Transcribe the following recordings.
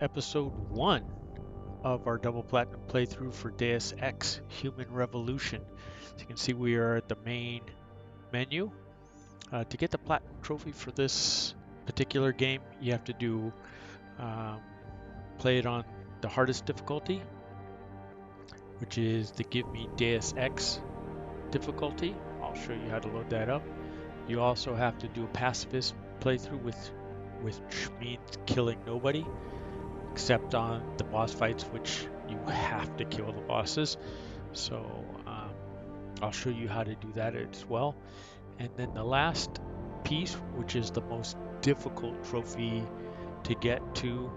episode 1 of our double platinum playthrough for Deus Ex Human Revolution. As you can see, we are at the main menu. To get the platinum trophy for this particular game, you have to do play it on the hardest difficulty, which is the Give Me Deus Ex difficulty. I'll show you how to load that up. You also have to do a pacifist playthrough, which means killing nobody except on the boss fights, which you have to kill the bosses. So I'll show you how to do that as well. And then the last piece, which is the most difficult trophy to get to,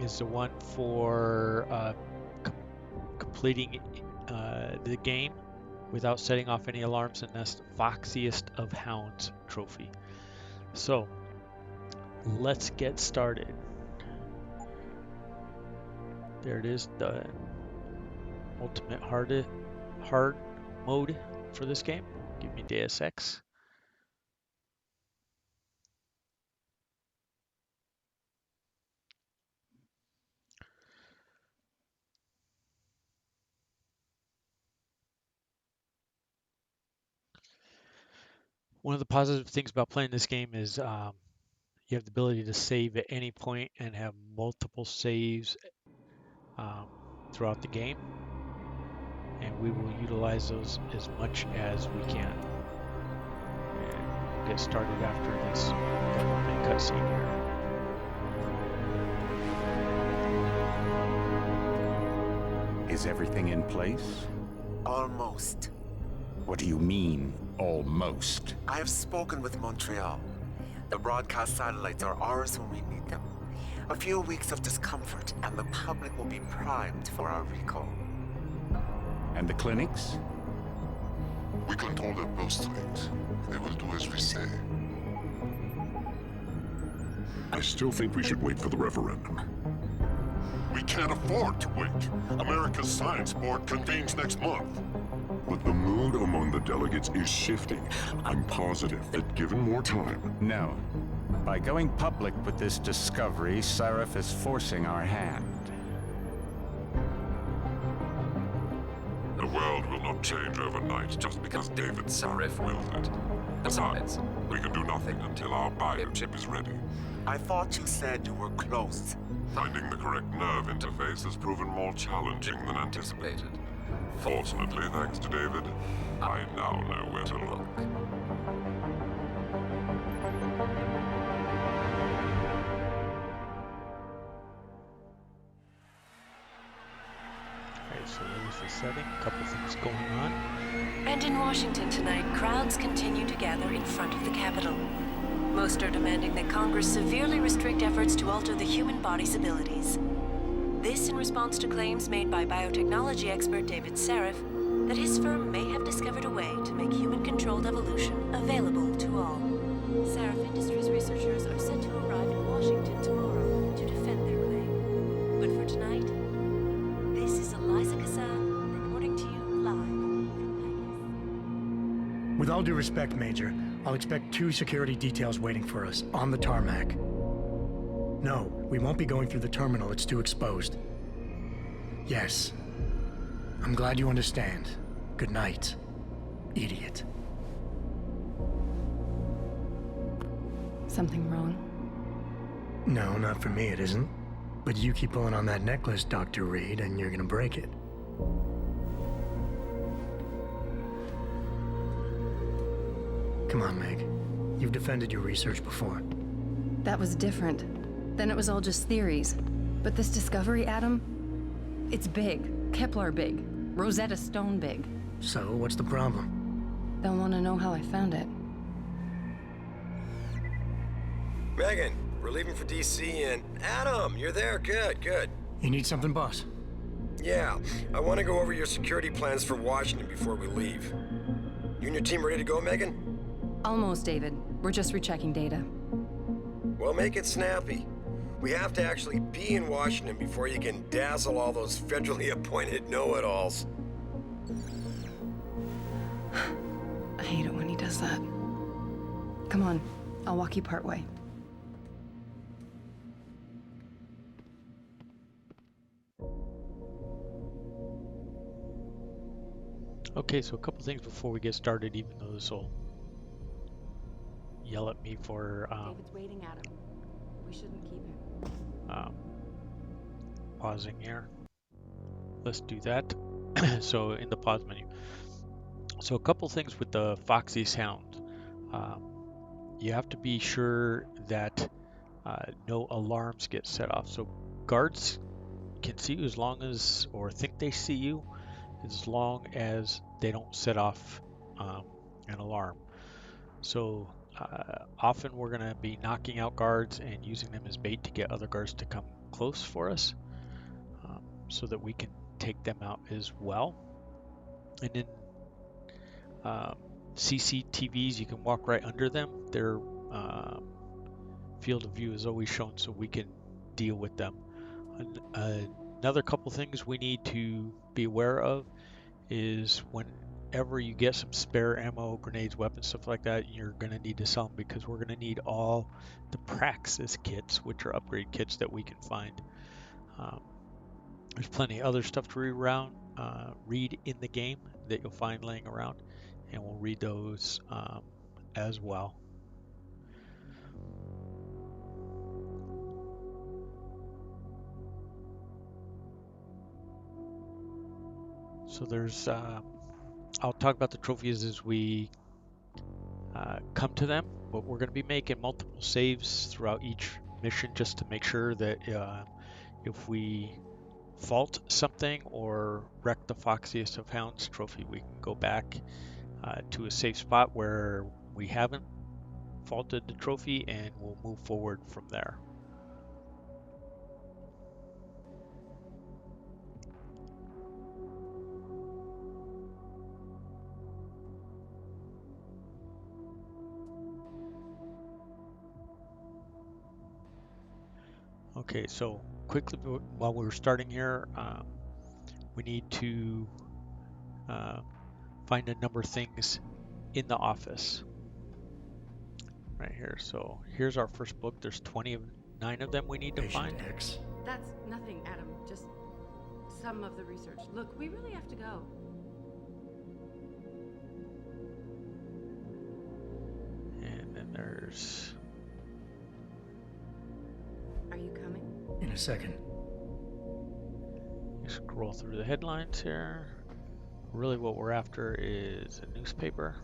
is the one for completing the game without setting off any alarms, and that's the Foxiest of Hounds trophy. So let's get started. There it is, the ultimate hard mode for this game. Give me Deus Ex. One of the positive things about playing this game is you have the ability to save at any point and have multiple saves throughout the game, and we will utilize those as much as we can. And we'll get started after this government cutscene here. Is everything in place? Almost. What do you mean, almost? I have spoken with Montreal. The broadcast satellites are ours when we need them. A few weeks of discomfort, and the public will be primed for our recall. And the clinics? We control their postings. They will do as we say. I still think we should wait for the referendum. We can't afford to wait. America's Science Board convenes next month. But the mood among the delegates is shifting. I'm positive that given more time... No. By going public with this discovery, Sarif is forcing our hand. The world will not change overnight just because David Sarif wills it. Besides, we can do nothing until our biochip is ready. I thought you said you were close. Finding the correct nerve interface has proven more challenging than anticipated. Fortunately, thanks to David, I now know where to look. Okay, so there's the setting, a couple things going on. And in Washington tonight, crowds continue to gather in front of the Capitol. Most are demanding that Congress severely restrict efforts to alter the human body's abilities. This in response to claims made by biotechnology expert David Sarif that his firm may have discovered a way to make human-controlled evolution available to all. Sarif Industries researchers are set to arrive in Washington tomorrow to defend their claim. But for tonight, this is Eliza Kassan reporting to you live from Pacifist. With all due respect, Major, I'll expect 2 security details waiting for us on the tarmac. No, we won't be going through the terminal. It's too exposed. Yes. I'm glad you understand. Good night, idiot. Something wrong? No, not for me it isn't. But you keep pulling on that necklace, Dr. Reed, and you're gonna break it. Come on, Meg. You've defended your research before. That was different. Then it was all just theories. But this discovery, Adam, it's big. Kepler big. Rosetta Stone big. So, what's the problem? They'll want to know how I found it. Megan, we're leaving for DC and... Adam, you're there. Good, good. You need something, boss? Yeah, I want to go over your security plans for Washington before we leave. You and your team ready to go, Megan? Almost, David. We're just rechecking data. Well, make it snappy. We have to actually be in Washington before you can dazzle all those federally appointed know-it-alls. I hate it when he does that. Come on, I'll walk you part way. Okay, so a couple things before we get started, even though this will yell at me for David's waiting, Adam. We shouldn't keep him. pausing here. Let's do that. So in the pause menu. So a couple things with the Foxiest Hound. You have to be sure that no alarms get set off. So guards can see you as long as, or think they see you, as long as they don't set off an alarm. So often we're going to be knocking out guards and using them as bait to get other guards to come close for us, so that we can take them out as well. And then CCTVs, you can walk right under them. Their field of view is always shown so we can deal with them. Another couple things we need to be aware of is whenever you get some spare ammo, grenades, weapons, stuff like that, you're going to need to sell them, because we're going to need all the Praxis kits, which are upgrade kits that we can find. There's plenty of other stuff to read in the game that you'll find laying around, and we'll read those as well. So there's, I'll talk about the trophies as we come to them, but we're going to be making multiple saves throughout each mission just to make sure that if we fault something or wreck the Foxiest of Hounds trophy, we can go back to a safe spot where we haven't faulted the trophy, and we'll move forward from there. Okay, so quickly while we're starting here, we need to find a number of things in the office right here. So here's our first book. There's 29 of them we need to find. Patient X. That's nothing, Adam. Just some of the research. Look, we really have to go. And then there's... Are you coming? In a second. You scroll through the headlines here. Really what we're after is a newspaper.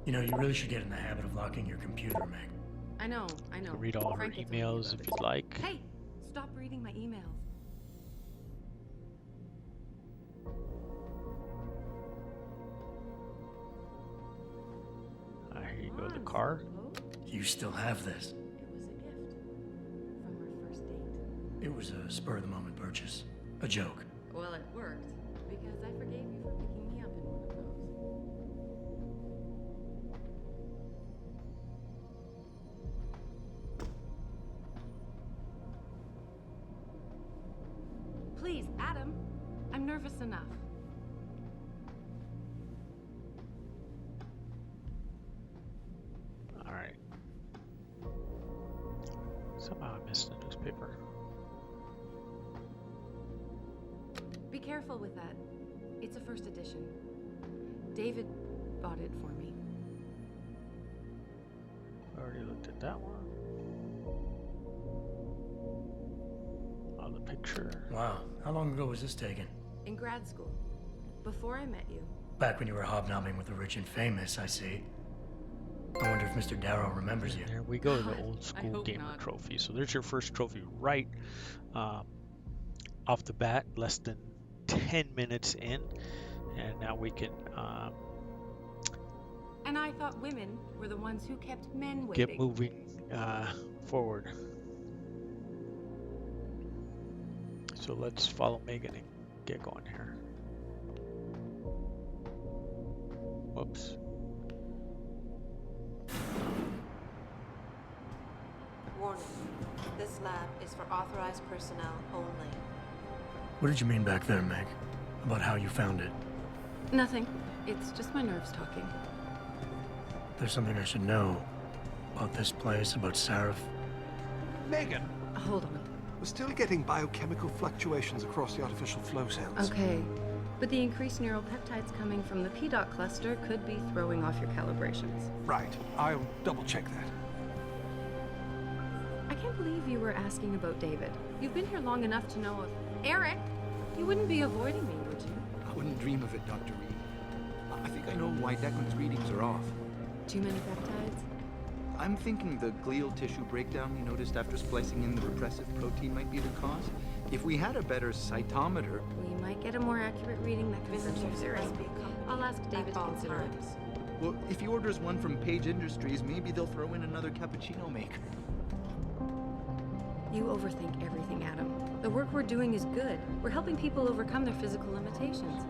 You know, you really should get in the habit of locking your computer, Meg. I know. You can read all of her Frank gets on me emails about if it. you'd like. Hey, stop reading my emails. Here you go, the Come on, car. Slowpoke. You still have this. It was a gift from our first date. It was a spur-of-the-moment purchase. A joke. Well, it worked because I forgave you for picking me up in one of those. Please, Adam. I'm nervous enough. All right. Somehow I missed the newspaper. Be careful with that. It's a first edition. David bought it for me. I already looked at that one. Oh, the picture. Wow. How long ago was this taken? In grad school. Before I met you. Back when you were hobnobbing with the rich and famous, I see. I wonder if Mr. Darrow remembers you. There we go, the God, old I school hope gamer not. trophy. So there's your first trophy right off the bat, less than 10 minutes in. And now we can And I thought women were the ones who kept men waiting. get moving forward. So let's follow Megan and get going here. Whoops. Warning. This lab is for authorized personnel only. What did you mean back there, Meg? About how you found it? Nothing. It's just my nerves talking. There's something I should know about this place, about Sarif. Megan! Hold on. We're still getting biochemical fluctuations across the artificial flow cells. Okay. But the increased neural peptides coming from the PDOT cluster could be throwing off your calibrations. Right. I'll double-check that. I can't believe you were asking about David. You've been here long enough to know of... Eric! You wouldn't be avoiding me, would you? I wouldn't dream of it, Dr. Reed. I think I know why Declan's readings are off. Too many peptides? I'm thinking the glial tissue breakdown we noticed after splicing in the repressive protein might be the cause. If we had a better cytometer... We might get a more accurate reading that confirms your theory. I'll ask David to consider it. Well, if he orders one from Page Industries, maybe they'll throw in another cappuccino maker. You overthink everything, Adam. The work we're doing is good. We're helping people overcome their physical limitations.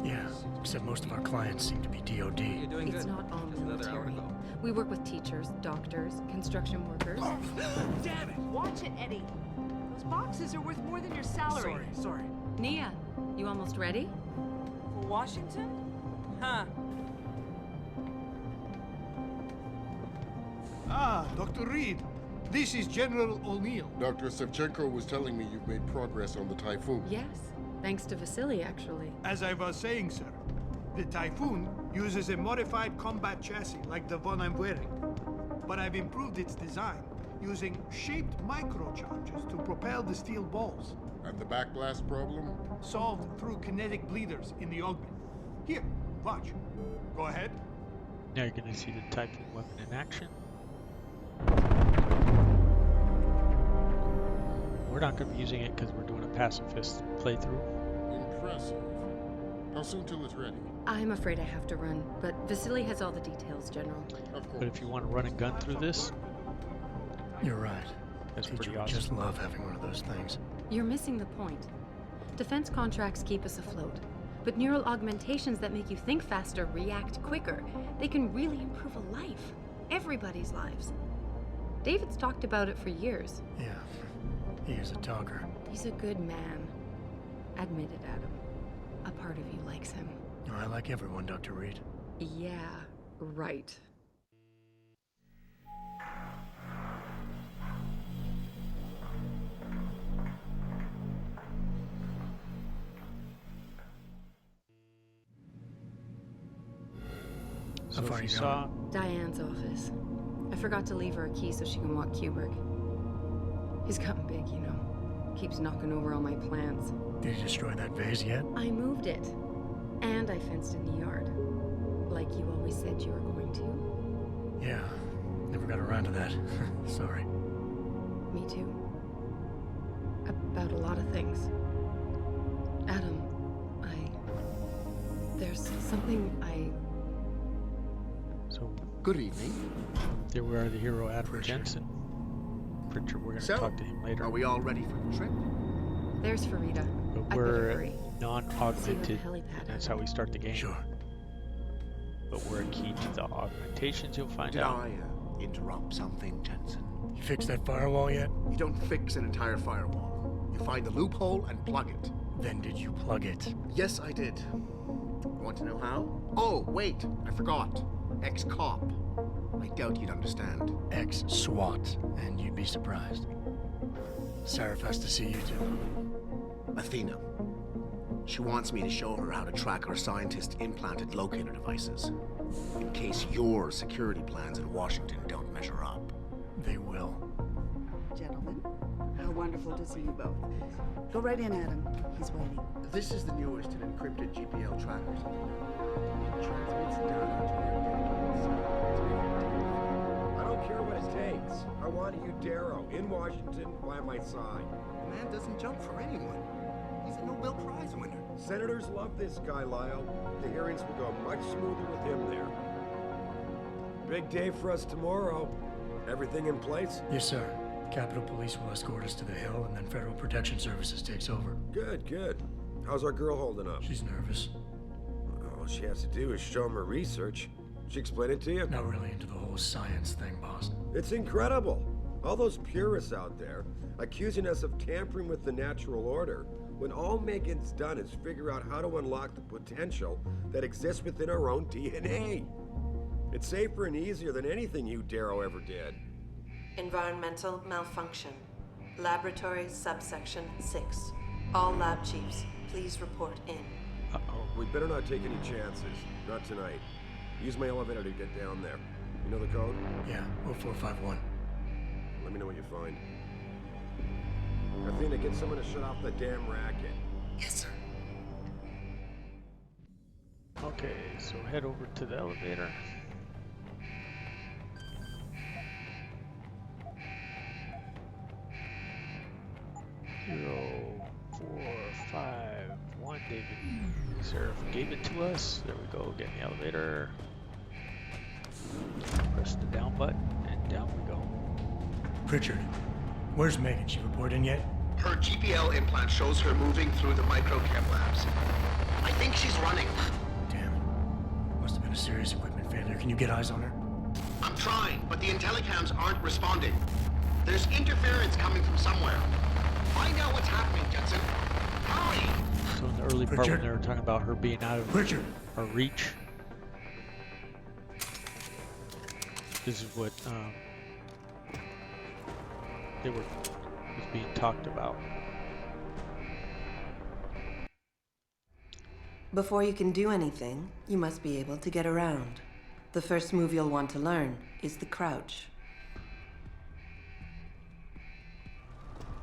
Yeah, except most of our clients seem to be DOD. You're doing It's good. not all Just another hour military. ago. We work with teachers, doctors, construction workers. Damn it! Watch it, Eddie. Those boxes are worth more than your salary. Sorry. Nia, you almost ready? For Washington? Huh. Ah, Dr. Reed. This is General O'Neill. Dr. Sevchenko was telling me you've made progress on the Typhoon. Yes, thanks to Vasily, actually. As I was saying, sir, the Typhoon uses a modified combat chassis like the one I'm wearing. But I've improved its design using shaped microcharges to propel the steel balls. And the backblast problem? Solved through kinetic bleeders in the augment. Here, watch. Go ahead. Now you're going to see the Typhoon weapon in action. We're not going to be using it because we're doing a pacifist playthrough. Impressive. How soon till it's ready? I'm afraid I have to run, but Vasily has all the details, General. Of course. But if you want to run and gun through this, You're right. that's Teacher pretty would awesome. just love having one of those things. You're missing the point. Defense contracts keep us afloat, but neural augmentations that make you think faster, react quicker, they can really improve a life. Everybody's lives. David's talked about it for years. Yeah, he is a talker. He's a good man. Admit it, Adam. A part of you likes him. Oh, I like everyone, Dr. Reed. Yeah, right. So far if you you saw, Diane's office. I forgot to leave her a key so she can walk Kubrick. He's gotten big, you know. Keeps knocking over all my plants. Did you destroy that vase yet? I moved it. And I fenced in the yard. Like you always said you were going to. Yeah, never got around to that. Sorry. Me too. About a lot of things. Adam, there's something so Good evening. there we are, the hero Adam Pritchard. Jensen. Pritchard, we're going to So, talk to him later. Are we all ready for the trip? There's Farida. But I'd better we're hurry. See you non-augmented, at the helipad. and that's how we start the game. Sure. But we're key to the augmentations, you'll find Did out. I interrupt something, Jensen? You fixed that firewall yet? You don't fix an entire firewall. You find the loophole and plug it. Then did you plug it? Yes, I did. You want to know how? Oh, wait, I forgot. Ex-cop. I doubt you'd understand. Ex-SWAT, and you'd be surprised. Sarah has to see you too. Athena. She wants me to show her how to track our scientist-implanted locator devices. In case your security plans in Washington don't measure up. They will. Gentlemen, how wonderful to see you both. Go right in, Adam. He's waiting. This is the newest in encrypted GPL trackers. It transmits data to your dedicated server. I don't care what it takes. I want you, Darrow, in Washington, by my side. The man doesn't jump for anyone. He's a Nobel Prize winner. Senators love this guy, Lyle. The hearings will go much smoother with him there. Big day for us tomorrow. Everything in place? Yes, sir. Capitol Police will escort us to the Hill, and then Federal Protection Services takes over. Good, good. How's our girl holding up? She's nervous. All she has to do is show him her research. She explain it to you? Not really into the whole science thing, boss. It's incredible. All those purists out there accusing us of tampering with the natural order, when all Megan's done is figure out how to unlock the potential that exists within our own DNA. It's safer and easier than anything you, Darrow, ever did. Environmental malfunction. Laboratory subsection 6. All lab chiefs, please report in. Uh-oh. We better not take any chances. Not tonight. Use my elevator to get down there. You know the code? Yeah, 0451. Let me know what you find. Athena, get someone to shut off the damn racket. Yes, sir. Okay, so head over to the elevator. Zero, 4, 5, 1, David. Seraph gave it to us. There we go, get in the elevator. Press the down button, and down we go. Pritchard, where's Megan? She report in yet? Her GPL implant shows her moving through the microchem labs. I think she's running. Damn it. Must have been a serious equipment failure. Can you get eyes on her? I'm trying, but the intellicams aren't responding. There's interference coming from somewhere. Find out what's happening, Jetson. Hurry! So in the early part when they were talking about her being out of our reach, this is what was being talked about. Before you can do anything, you must be able to get around. The first move you'll want to learn is the crouch.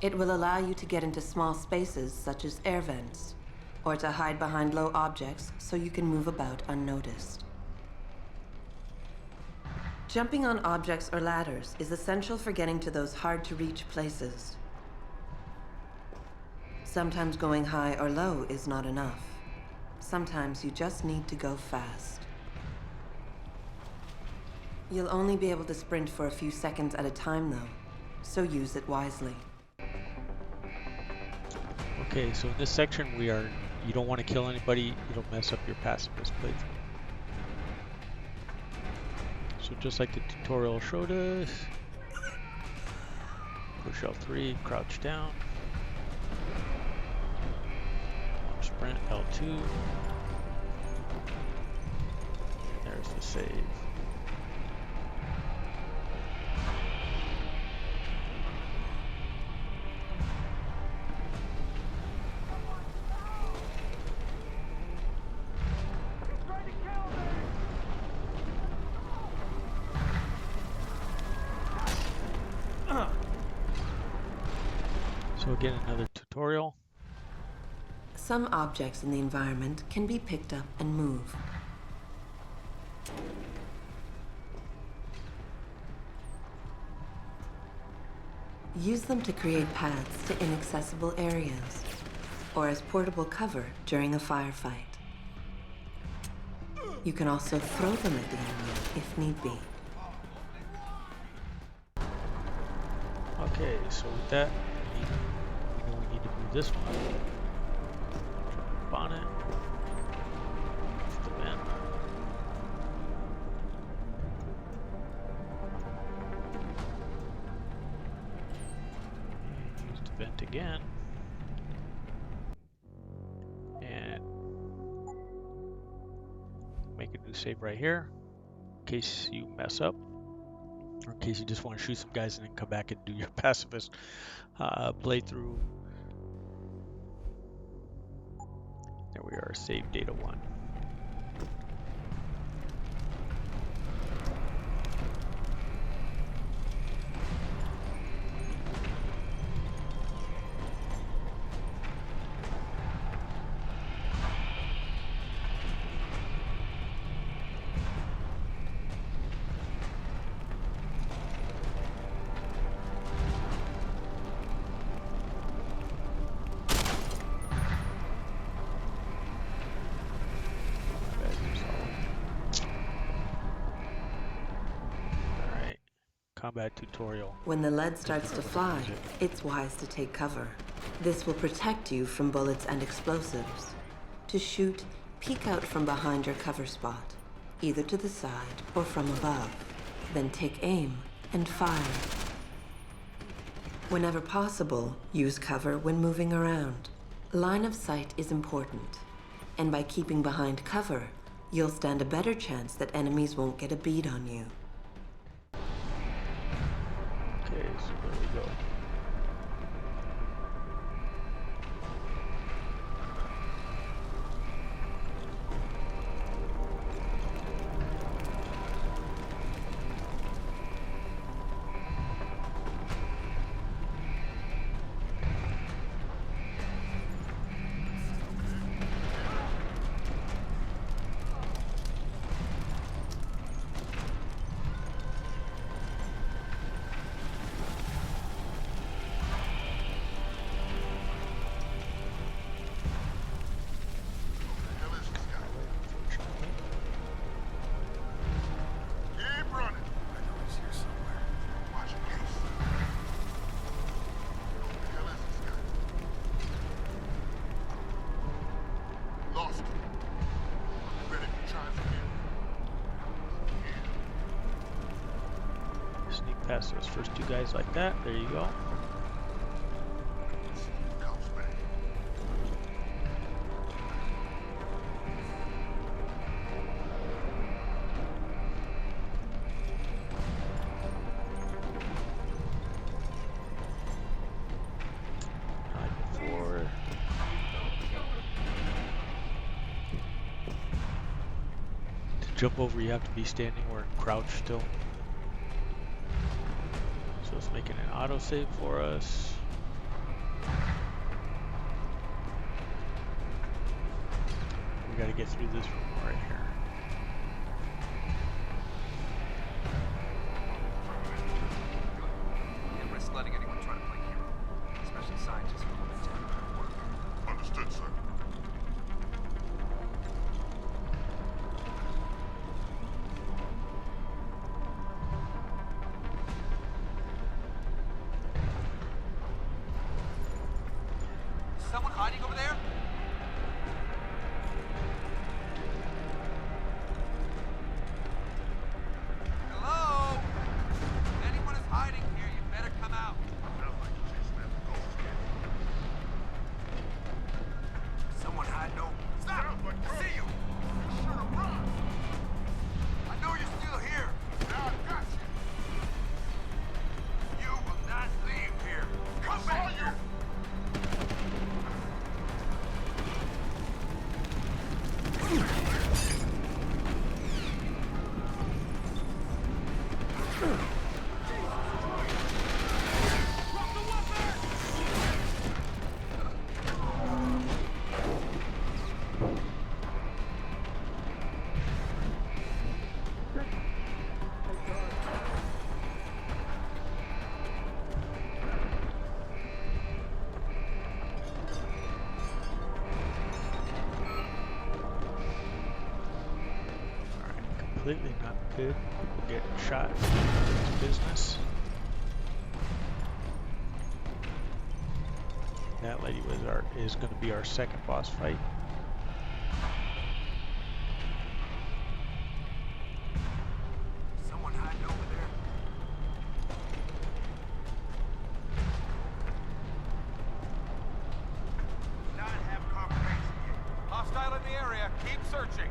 It will allow you to get into small spaces such as air vents, or to hide behind low objects so you can move about unnoticed. Jumping on objects or ladders is essential for getting to those hard-to-reach places. Sometimes going high or low is not enough. Sometimes you just need to go fast. You'll only be able to sprint for a few seconds at a time, though, so use it wisely. Okay, so in this section you don't want to kill anybody, it'll mess up your pacifist playthrough. So just like the tutorial showed us, push L3, crouch down, sprint L2, and there's the save. So again, another tutorial. Some objects in the environment can be picked up and moved. Use them to create paths to inaccessible areas, or as portable cover during a firefight. You can also throw them at the enemy if need be. Okay, so with that, we know we need to move this one. Jump on it. Use the vent. And use the vent again. And make a new save right here, in case you mess up. Or in case you just want to shoot some guys and then come back and do your pacifist playthrough. There we are, save data 1. Combat tutorial. When the lead starts to fly, it's wise to take cover. This will protect you from bullets and explosives. To shoot, peek out from behind your cover spot, either to the side or from above. Then take aim and fire. Whenever possible, use cover when moving around. Line of sight is important, and by keeping behind cover, you'll stand a better chance that enemies won't get a bead on you. Okay, so there we go. past those first two guys like that. There you go. Jump over, you have to be standing or crouched still. So it's making an autosave for us. We gotta get through this room right here. Can't risk letting anyone try to play hero, especially scientists who want to attend our work. Understood, sir. Someone hiding over there? Hello? If anyone is hiding here, you better come out. Someone hiding over. Stop! I see you! Should have run! I know you're still here. Now I got you. You will not leave here. Come back here! Completely not good. Getting shot. It's business. That lady is going to be our second boss fight. Someone hiding over there. Not have confirmation yet. Hostile in the area. Keep searching.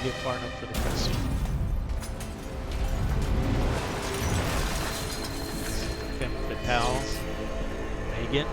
Get far enough for the cutscene. Femme Fatale, Megan.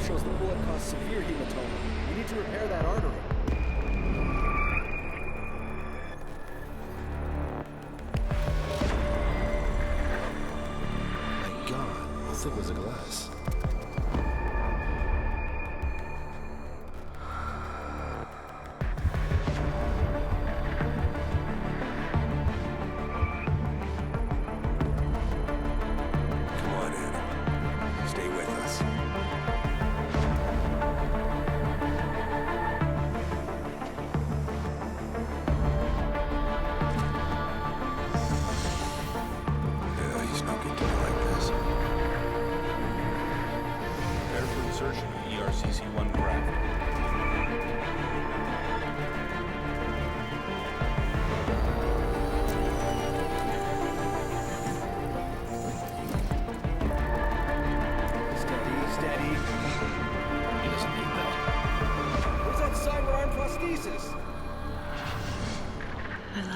Shows the bullet caused severe hematoma. We need to repair that artery. My God, how thick was the glass? Come on, Anna. Stay with us.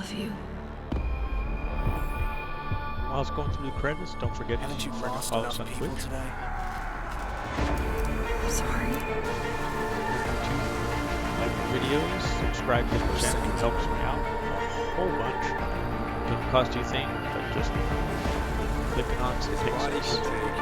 love you. While I was going through the credits, don't forget to follow us on Twitch. Today? I'm sorry. Like the videos, subscribe to the channel, it helps me out a whole bunch. Doesn't cost you a thing, but just clicking on some pixels.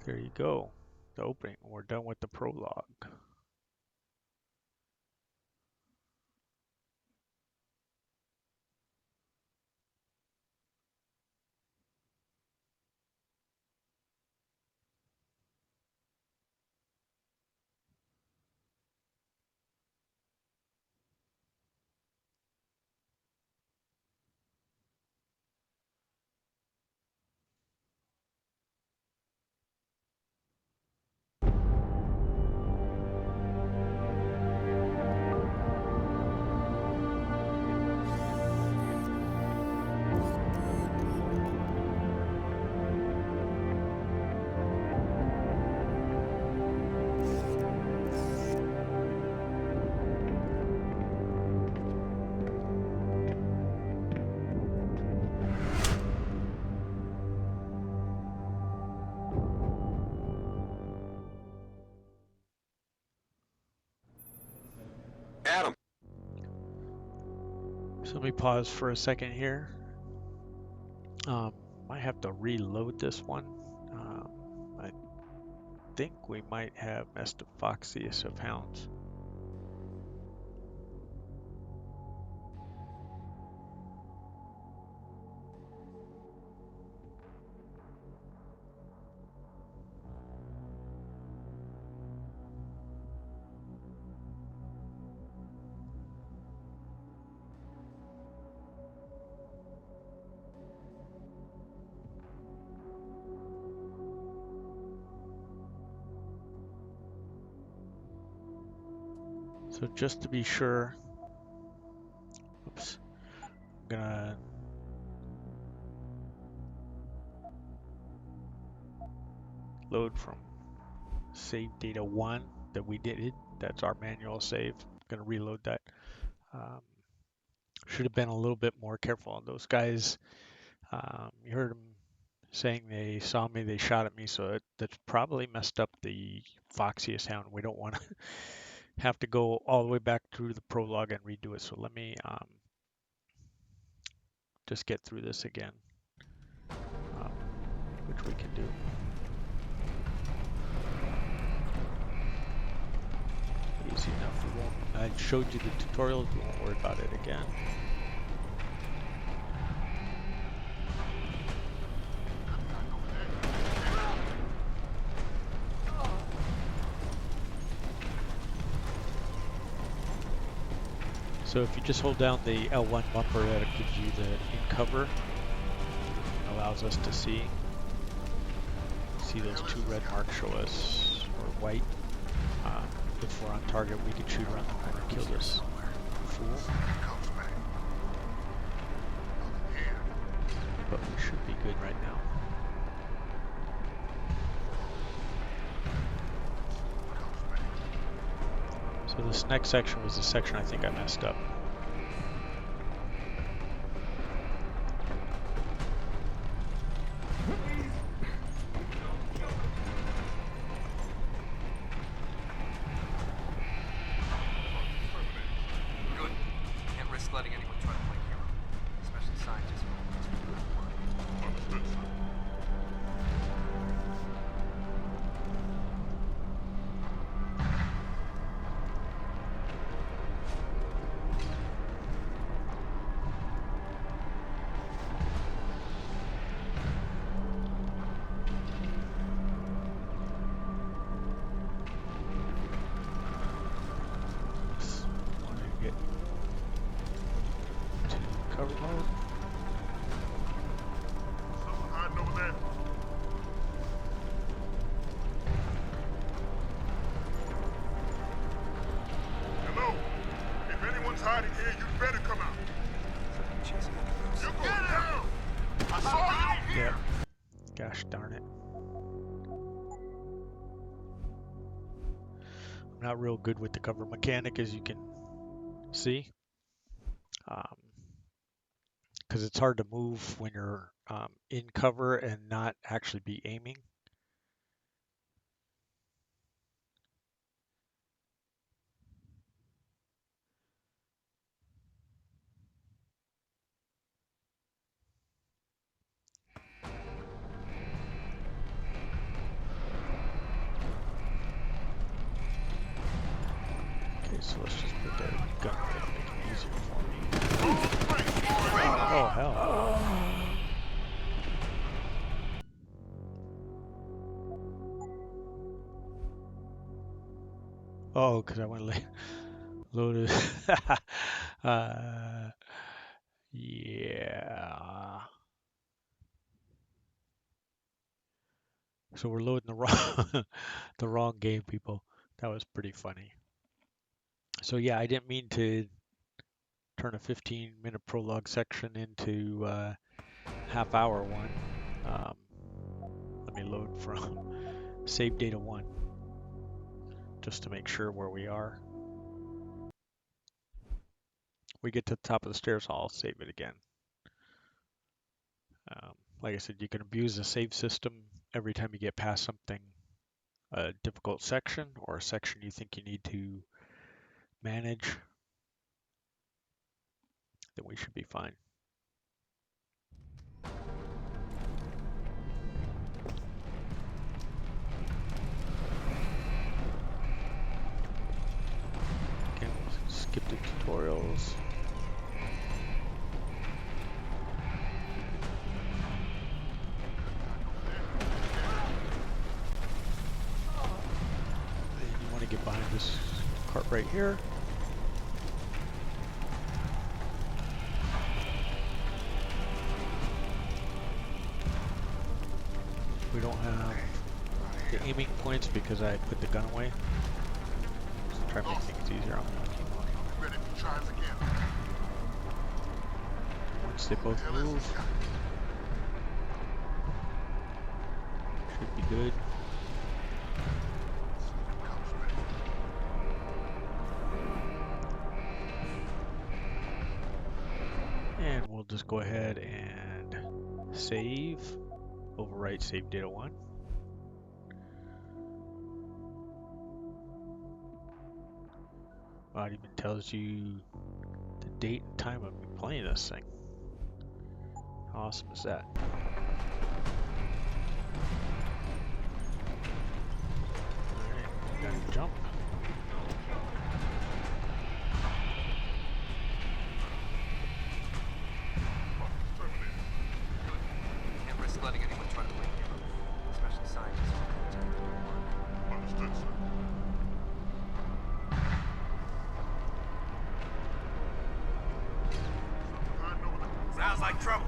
There you go. The opening. We're done with the prologue. Adam! So let me pause for a second here. Might have to reload this one. I think we might have messed up Foxiest of Hounds. So just to be sure, oops, I'm gonna load from save data 1 that we did it. That's our manual save. I'm gonna reload that. Should have been a little bit more careful on those guys. You heard them saying they saw me, they shot at me, so that's probably messed up the Foxiest Hound. We don't want to have to go all the way back through the prologue and redo it. So let me just get through this again, which we can do. Easy enough. We won't. I showed you the tutorials. We won't worry about it again. So if you just hold down the L1 bumper, that gives you the in cover, allows us to see those two red marks show us, or white. If we're on target, we can shoot around the corner and kill this fool. But we should be good right now. So this next section was the section I think I messed up. not real good with the cover mechanic, as you can see, because it's hard to move when you're in cover and not actually be aiming. Okay, so let's just put that gun away to make it easier for me. Oh, hell. Oh, because I went loaded. Yeah. So we're loading the wrong the wrong game, people. That was pretty funny. So yeah, I didn't mean to turn a 15-minute prologue section into half-hour one. Let me load from save data 1 just to make sure where we are. We get to the top of the stairs, I'll save it again. Like I said, you can abuse the save system every time you get past something, a difficult section or a section you think you need to manage, then we should be fine. Okay, we'll skip the tutorials. Get behind this cart right here. We don't have the aiming points because I put the gun away. Just try to make things easier on me. Once they both move, should be good. And we'll just go ahead and save, overwrite save data 1. Wow, it even tells you the date and time of me playing this thing. How awesome is that? Alright, gotta jump. Letting anyone try to play hero, especially scientists. Understood, sir. Sounds like trouble.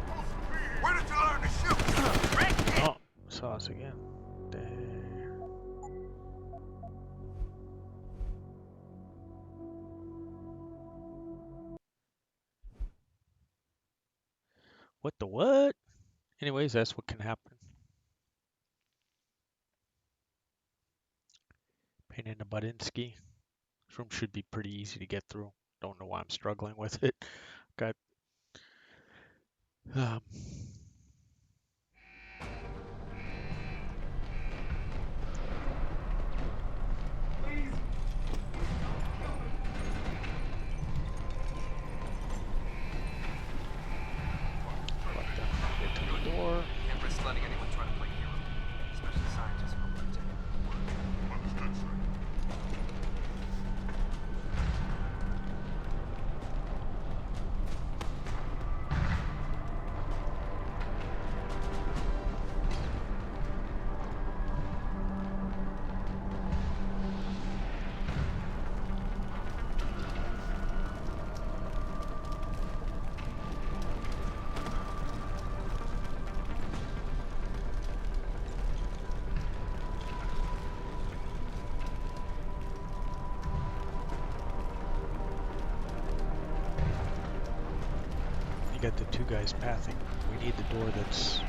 Where did you learn to shoot? Oh, saw us again. There. What the what? Anyways, that's what can happen. Pain in the Butt-inski. This room should be pretty easy to get through. Don't know why I'm struggling with it. Got get to the door. And risk letting anyone try to play hero, especially scientists. Understood, sir. Got the two guys pathing. We need the door that's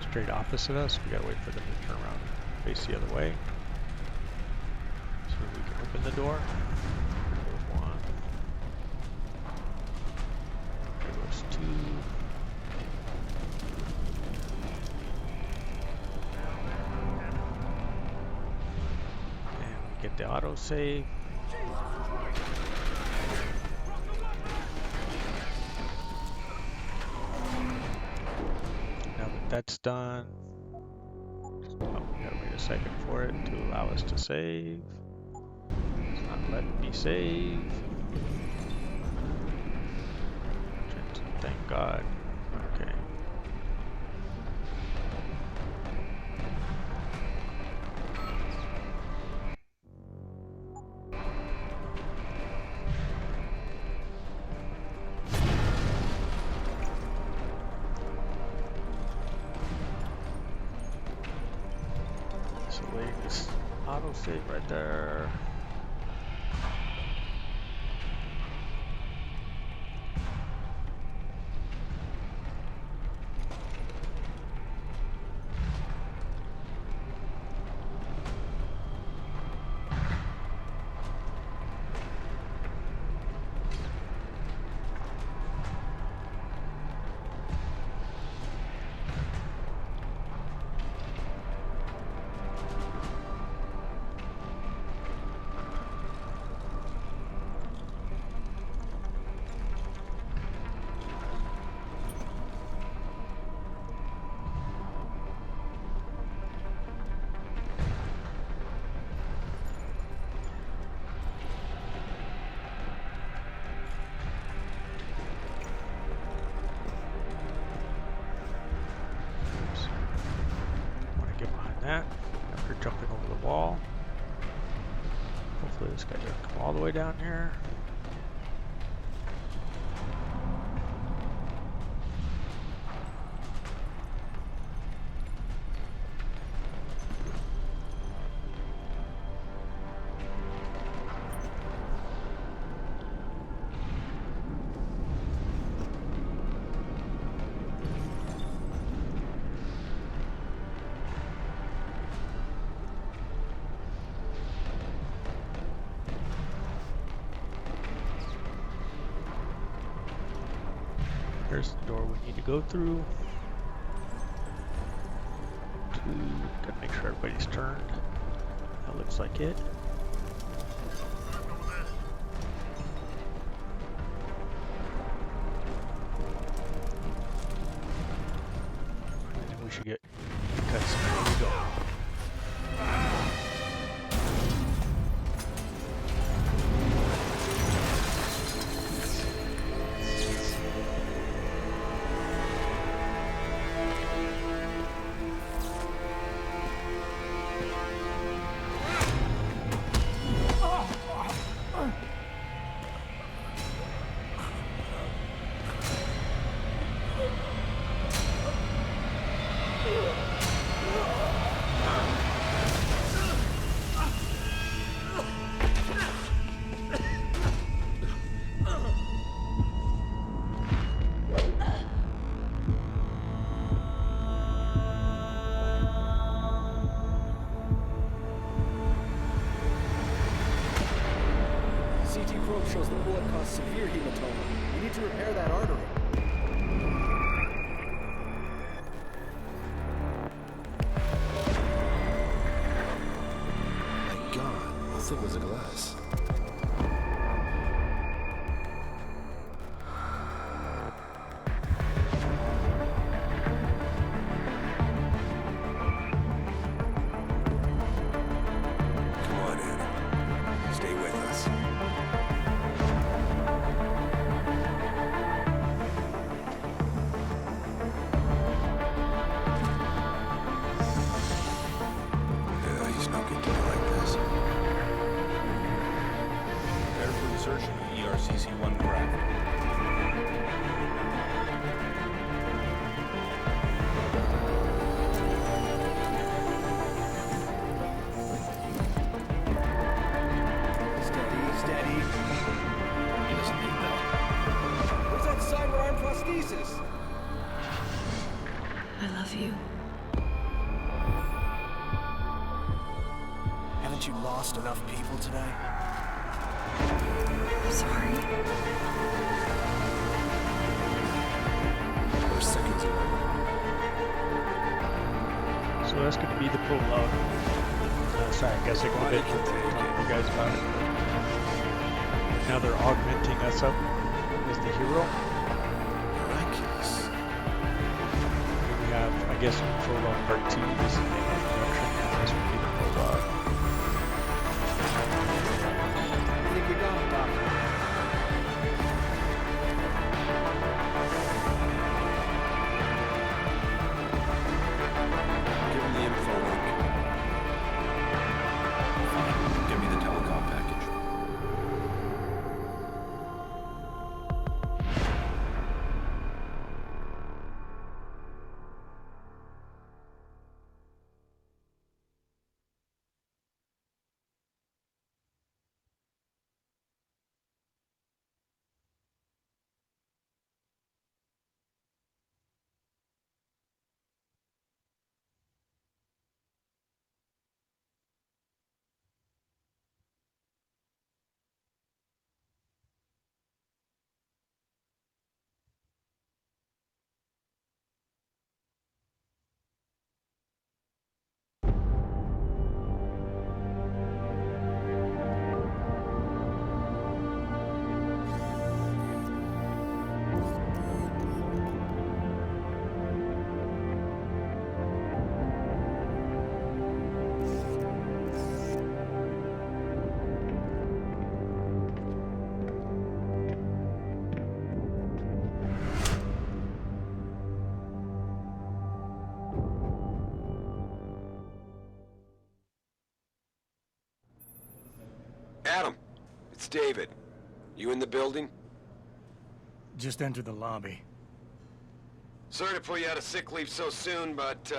straight opposite us. We gotta wait for them to turn around and face the other way. So we're we can open the door. There goes one. There goes two. And we get the autosave. Now that that's done, oh, we gotta wait a second for it to allow us to save. It's not letting me save. Thank God. Okay. So latest autosave right there. That after jumping over the wall. Hopefully this guy doesn't come all the way down here. There's the door we need to go through. Gotta make sure everybody's turned. That looks like it. And then we should get cuts. There we go. Shows the bullet caused severe hematoma. We need to repair that artery. My God, how thick was the glass? Come on, Adam. Stay with us. Haven't you lost enough people today? I'm sorry. We're seconds away. So that's going to be the prologue. Sorry, I guess I go a bit talk to you guys about it. Now they're augmenting us up as the hero. Miraculous. Here we have, I guess, prologue part 2. This is the introduction, and this will be the prologue. I think you're gone, Doctor. Give him the info link. Fine. Give me the telecom package. Adam, it's David. You in the building? Just entered the lobby. Sorry to pull you out of sick leave so soon, but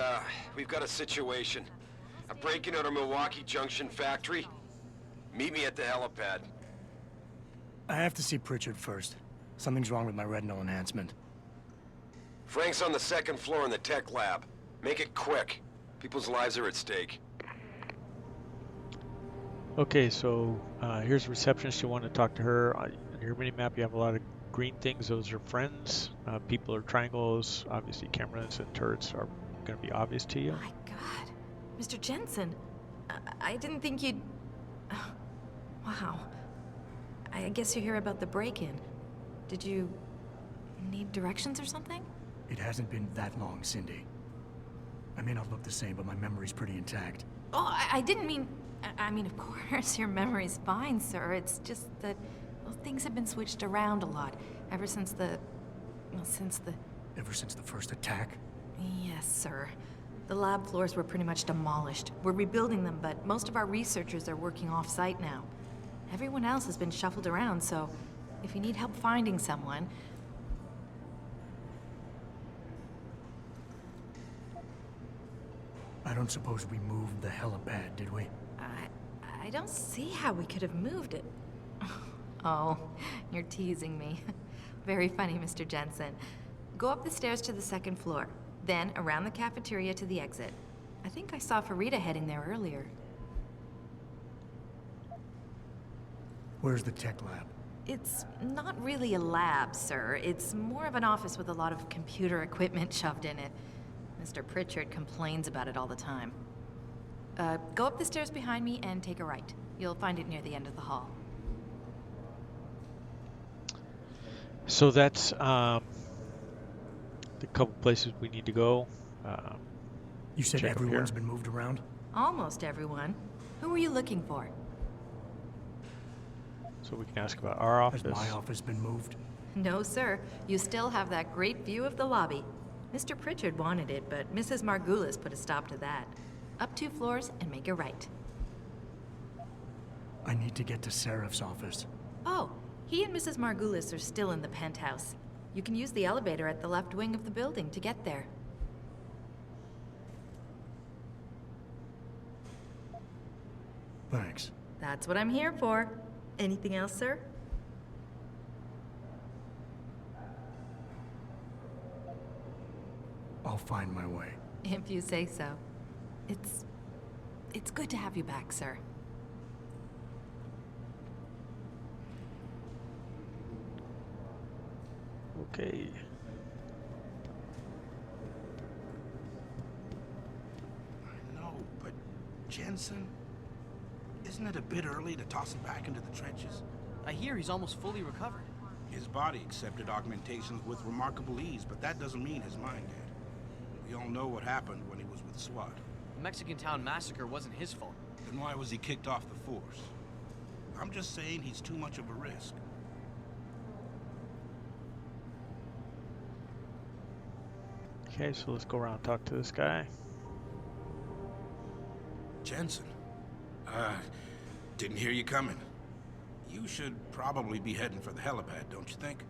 we've got a situation. A break-in at our Milwaukee Junction factory. Meet me at the helipad. I have to see Pritchard first. Something's wrong with my retinal enhancement. Frank's on the second floor in the tech lab. Make it quick. People's lives are at stake. Okay, so here's the receptionist. You want to talk to her. On your mini-map, you have a lot of green things. Those are friends. People are triangles. Obviously, cameras and turrets are going to be obvious to you. My God. Mr. Jensen, I didn't think you'd... Wow. I guess you hear about the break-in. Did you need directions or something? It hasn't been that long, Cindy. I may not look the same, but my memory's pretty intact. Oh, I didn't mean... I mean, of course, your memory's fine, sir. It's just that, well, things have been switched around a lot ever since the... Well, since the... Ever since the first attack? Yes, sir. The lab floors were pretty much demolished. We're rebuilding them, but most of our researchers are working off-site now. Everyone else has been shuffled around, so if you need help finding someone... I don't suppose we moved the helipad, did we? I don't see how we could have moved it. Oh, you're teasing me. Very funny, Mr. Jensen. Go up the stairs to the second floor, then around the cafeteria to the exit. I think I saw Farida heading there earlier. Where's the tech lab? It's not really a lab, sir. It's more of an office with a lot of computer equipment shoved in it. Mr. Pritchard complains about it all the time. Go up the stairs behind me and take a right. You'll find it near the end of the hall. So that's the couple places we need to go. You said everyone's been moved around? Almost everyone. Who were you looking for? So we can ask about our office. Has my office been moved? No, sir. You still have that great view of the lobby. Mr. Pritchard wanted it, but Mrs. Margulis put a stop to that. Up 2 floors and make a right. I need to get to Seraph's office. Oh, he and Mrs. Margulis are still in the penthouse. You can use the elevator at the left wing of the building to get there. Thanks. That's what I'm here for. Anything else, sir? I'll find my way. If you say so. It's good to have you back, sir. Okay. I know, but Jensen, isn't it a bit early to toss him back into the trenches? I hear he's almost fully recovered. His body accepted augmentations with remarkable ease, but that doesn't mean his mind did. We all know what happened when he was with SWAT. The Mexican town massacre wasn't his fault. Then why was he kicked off the force? I'm just saying he's too much of a risk. Okay, so let's go around and talk to this guy. Jensen, didn't hear you coming. You should probably be heading for the helipad, don't you think?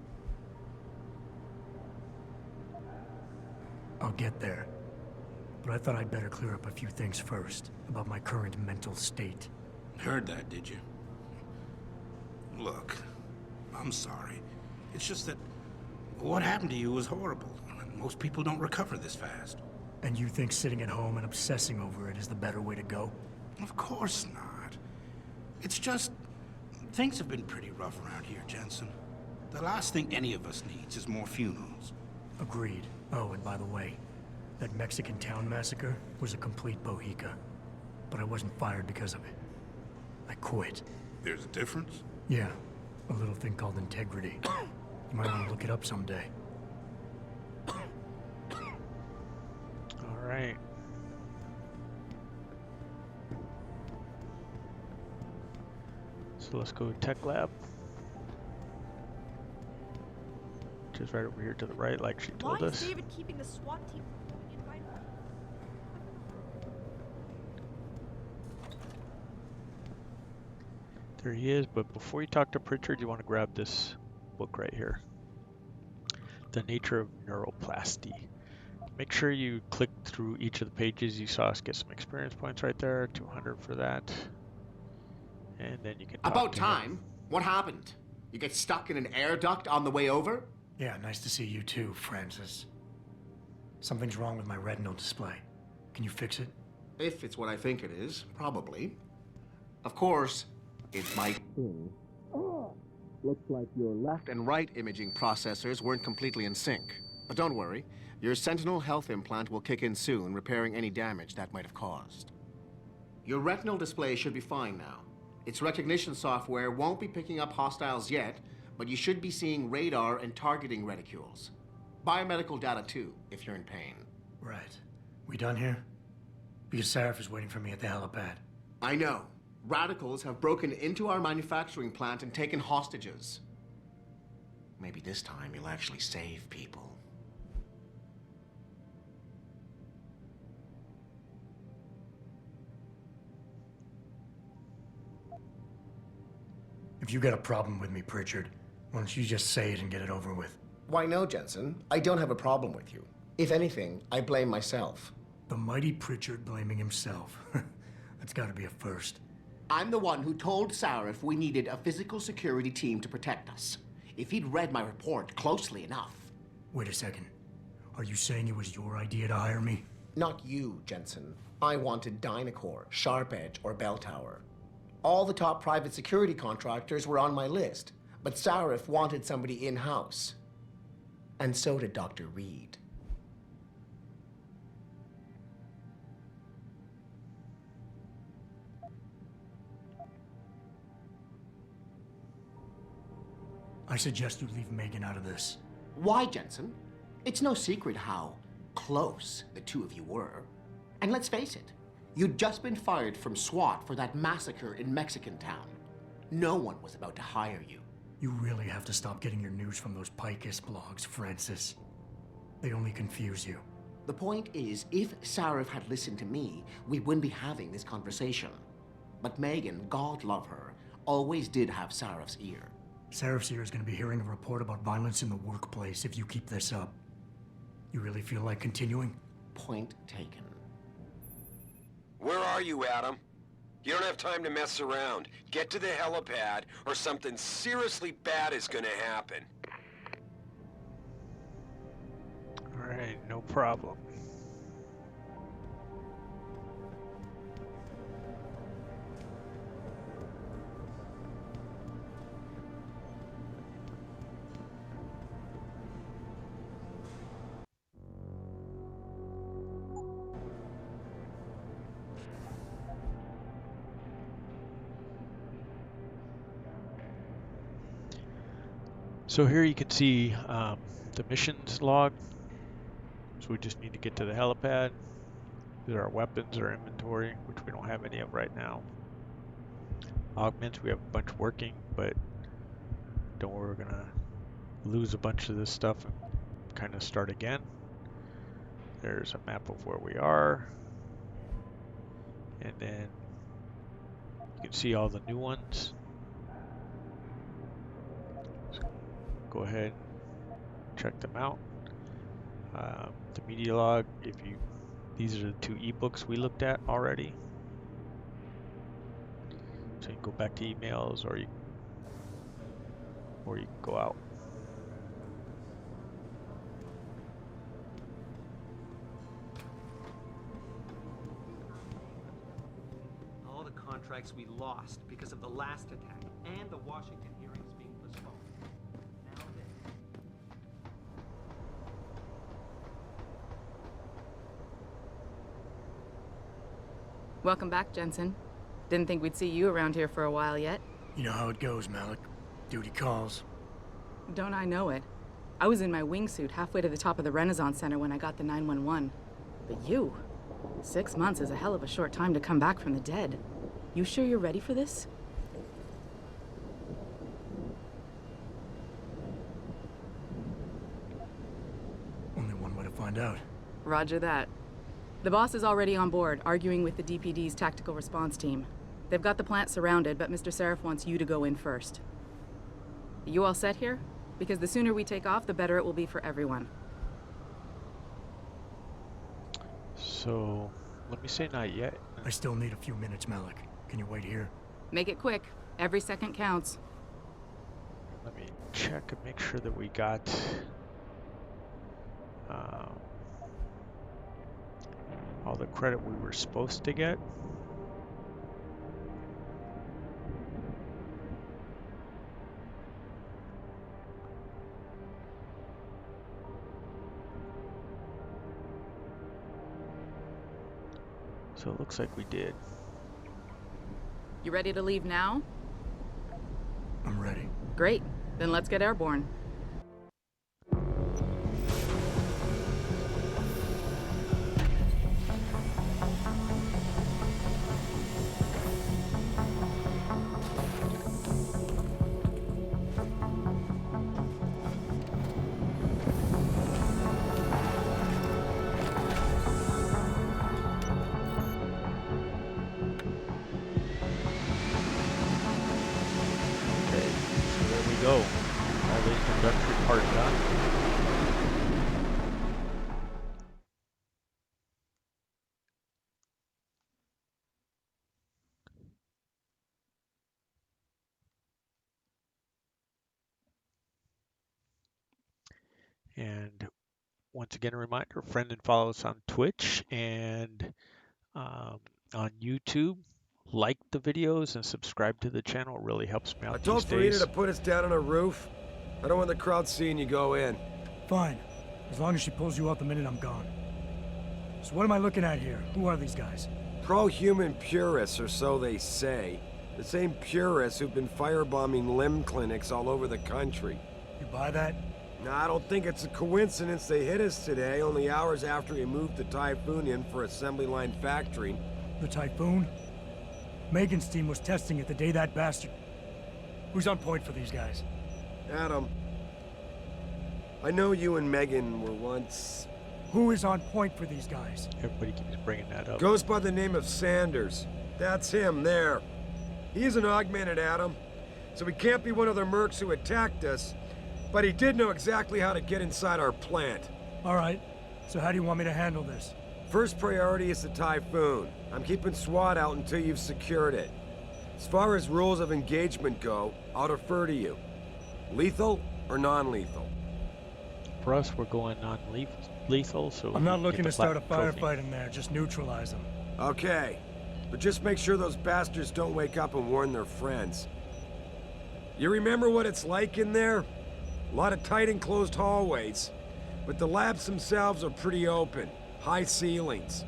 I'll get there. But I thought I'd better clear up a few things first about my current mental state. Heard that, did you? Look, I'm sorry. It's just that what happened to you was horrible. Most people don't recover this fast. And you think sitting at home and obsessing over it is the better way to go? Of course not. It's just, things have been pretty rough around here, Jensen. The last thing any of us needs is more funerals. Agreed. Oh, and by the way, that Mexican town massacre was a complete bohica. But I wasn't fired because of it. I quit. There's a difference? Yeah, a little thing called integrity. You might want to look it up someday. All right. So let's go to Tech Lab. Just right over here to the right, like she told us. Why is David keeping the SWAT team from going in right away? There he is, but before you talk to Pritchard, you want to grab this book right here. The Nature of Neuroplasty. Make sure you click through each of the pages. You saw us get some experience points right there, 200 for that. And then you can talk About to time? him. What happened? You get stuck in an air duct on the way over? Yeah, nice to see you too, Francis. Something's wrong with my retinal display. Can you fix it? If it's what I think it is, probably. Of course, it might. Looks like your left and right imaging processors weren't completely in sync. But don't worry, your Sentinel health implant will kick in soon, repairing any damage that might have caused. Your retinal display should be fine now. Its recognition software won't be picking up hostiles yet, but you should be seeing radar and targeting reticules. Biomedical data too, if you're in pain. Right. We done here? Because Sarif is waiting for me at the helipad. I know. Radicals have broken into our manufacturing plant and taken hostages. Maybe this time you'll actually save people. If you got a problem with me, Pritchard, why don't you just say it and get it over with? Why no, Jensen? I don't have a problem with you. If anything, I blame myself. The mighty Pritchard blaming himself. That's gotta be a first. I'm the one who told Sarif we needed a physical security team to protect us. If he'd read my report closely enough. Wait a second. Are you saying it was your idea to hire me? Not you, Jensen. I wanted Dynacore, Sharp Edge, or Bell Tower. All the top private security contractors were on my list, but Sarif wanted somebody in-house. And so did Dr. Reed. I suggest you leave Megan out of this. Why, Jensen? It's no secret how close the two of you were. And let's face it, you'd just been fired from SWAT for that massacre in Mexican town. No one was about to hire you. You really have to stop getting your news from those Pacifist blogs, Francis. They only confuse you. The point is, if Sarif had listened to me, we wouldn't be having this conversation. But Megan, God love her, always did have Sarif's ear. Sarif's ear is going to be hearing a report about violence in the workplace if you keep this up. You really feel like continuing? Point taken. Where are you, Adam? You don't have time to mess around. Get to the helipad, or something seriously bad is gonna happen. All right, no problem. So here you can see the missions log. So we just need to get to the helipad. These are our weapons, our inventory, which we don't have any of right now. Augments, we have a bunch working, but don't worry, we're gonna lose a bunch of this stuff and kind of start again. There's a map of where we are. And then you can see all the new ones. So go ahead and check them out. The media log, these are the 2 ebooks we looked at already. So you can go back to emails, or you can go out. All the contracts we lost because of the last attack and the Washington hearings being postponed. Now then. Welcome back, Jensen. Didn't think we'd see you around here for a while yet. You know how it goes, Malik. Duty calls. Don't I know it? I was in my wingsuit halfway to the top of the Renaissance Center when I got the 911. But you? 6 months is a hell of a short time to come back from the dead. You sure you're ready for this? Only one way to find out. Roger that. The boss is already on board, arguing with the DPD's tactical response team. They've got the plant surrounded, but Mr. Seraph wants you to go in first. You all set here? Because the sooner we take off, the better it will be for everyone. So, let me say not yet. I still need a few minutes, Malik. Can you wait here? Make it quick. Every second counts. Let me check and make sure that we got all the credit we were supposed to get. So it looks like we did. You ready to leave now? I'm ready. Great. Then let's get airborne. Go. All the introductory part done. And once again, a reminder, friend and follow us on Twitch and on YouTube. Like the videos and subscribe to the channel. It really helps me out. I told Farida to put us down on a roof. I don't want the crowd seeing you go in. Fine. As long as she pulls you out the minute I'm gone. So what am I looking at here? Who are these guys? Pro-human purists, or so they say. The same purists who've been firebombing limb clinics all over the country. You buy that? Nah, I don't think it's a coincidence they hit us today, only hours after we moved the Typhoon in for assembly line factory. The Typhoon? Megan's team was testing it the day that bastard... Who's on point for these guys? Adam. I know you and Megan were once... Who is on point for these guys? Everybody keeps bringing that up. Goes by the name of Sanders. That's him, there. He's an augmented Adam, so he can't be one of the mercs who attacked us, but he did know exactly how to get inside our plant. All right. So how do you want me to handle this? First priority is the Typhoon. I'm keeping SWAT out until you've secured it. As far as rules of engagement go, I'll defer to you. Lethal or non-lethal? For us, we're going non-lethal, so... I'm not looking to start a firefight in there, just neutralize them. Okay. But just make sure those bastards don't wake up and warn their friends. You remember what it's like in there? A lot of tight enclosed hallways. But the labs themselves are pretty open. High ceilings.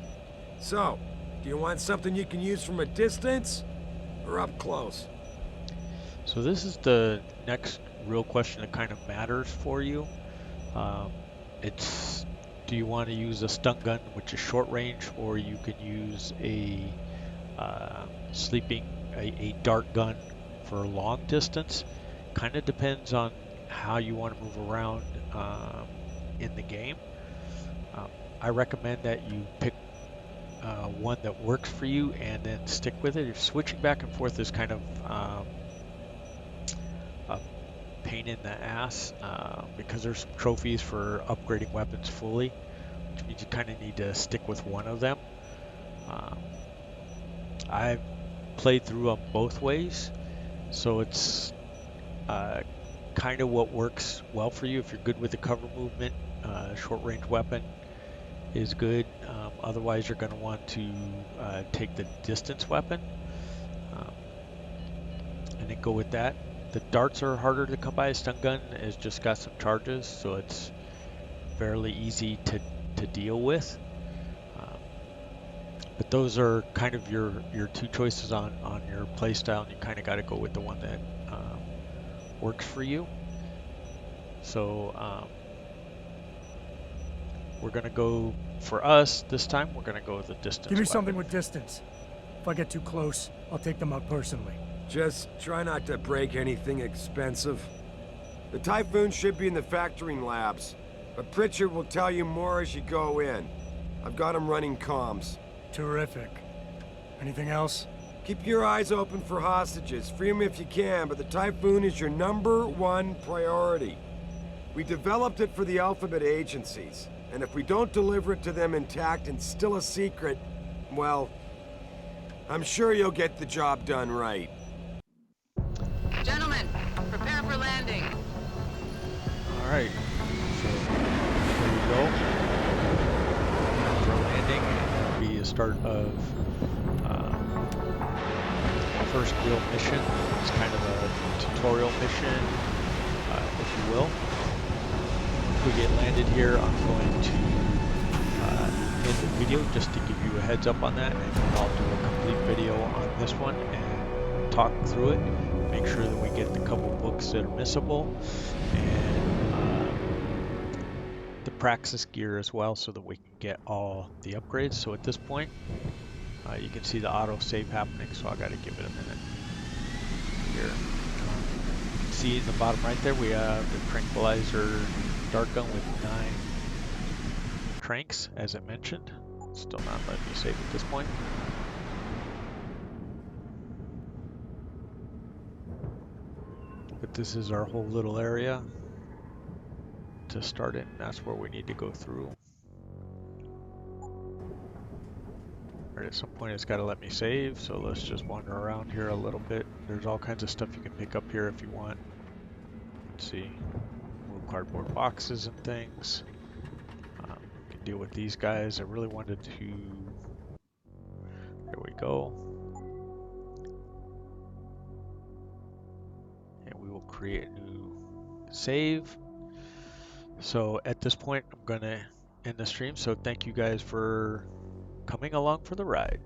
So, do you want something you can use from a distance? Or up close? So this is the next real question that kind of matters for you. It's, do you want to use a stun gun, which is short range, or you can use a a dart gun for long distance? Kind of depends on how you want to move around in the game. I recommend that you pick one that works for you and then stick with it. If switching back and forth is kind of a pain in the ass because there's some trophies for upgrading weapons fully, which means you kind of need to stick with one of them. I've played through them both ways, so it's kind of what works well for you. If you're good with the cover movement, short range weapon is good. Otherwise, you're going to want to take the distance weapon and then go with that. The darts are harder to come by. A stun gun has just got some charges, so it's fairly easy to deal with. But those are kind of your two choices on your playstyle, and you kind of got to go with the one that works for you. So we're going to go, for us this time, we're going to go with the distance Give me weapon. something with distance. If I get too close, I'll take them out personally. Just try not to break anything expensive. The Typhoon should be in the factoring labs, but Pritchard will tell you more as you go in. I've got him running comms. Terrific. Anything else? Keep your eyes open for hostages. Free them if you can, but the Typhoon is your #1 priority. We developed it for the Alphabet agencies, and if we don't deliver it to them intact and still a secret, well, I'm sure you'll get the job done right. Gentlemen, prepare for landing. All right, so here we go. For landing, it'll be a start of first real mission. It's kind of a tutorial mission, if you will. If we get landed here, I'm going to end the video just to give you a heads up on that, and then I'll do a complete video on this one and talk through it. Make sure that we get the couple books that are missable, and the Praxis gear as well, so that we can get all the upgrades. So at this point, you can see the auto save happening, so I got to give it a minute here. You can see in the bottom right there we have the tranquilizer dart gun with 9 tranks, as I mentioned. Still not letting me save at this point. But this is our whole little area to start it, and that's where we need to go through. Right, at some point it's got to let me save, so let's just wander around here a little bit. There's all kinds of stuff you can pick up here if you want. Let's see, little cardboard boxes and things. You can deal with these guys. I really wanted to, there we go. And we will create a new save. So at this point, I'm going to end the stream. So thank you guys for coming along for the ride.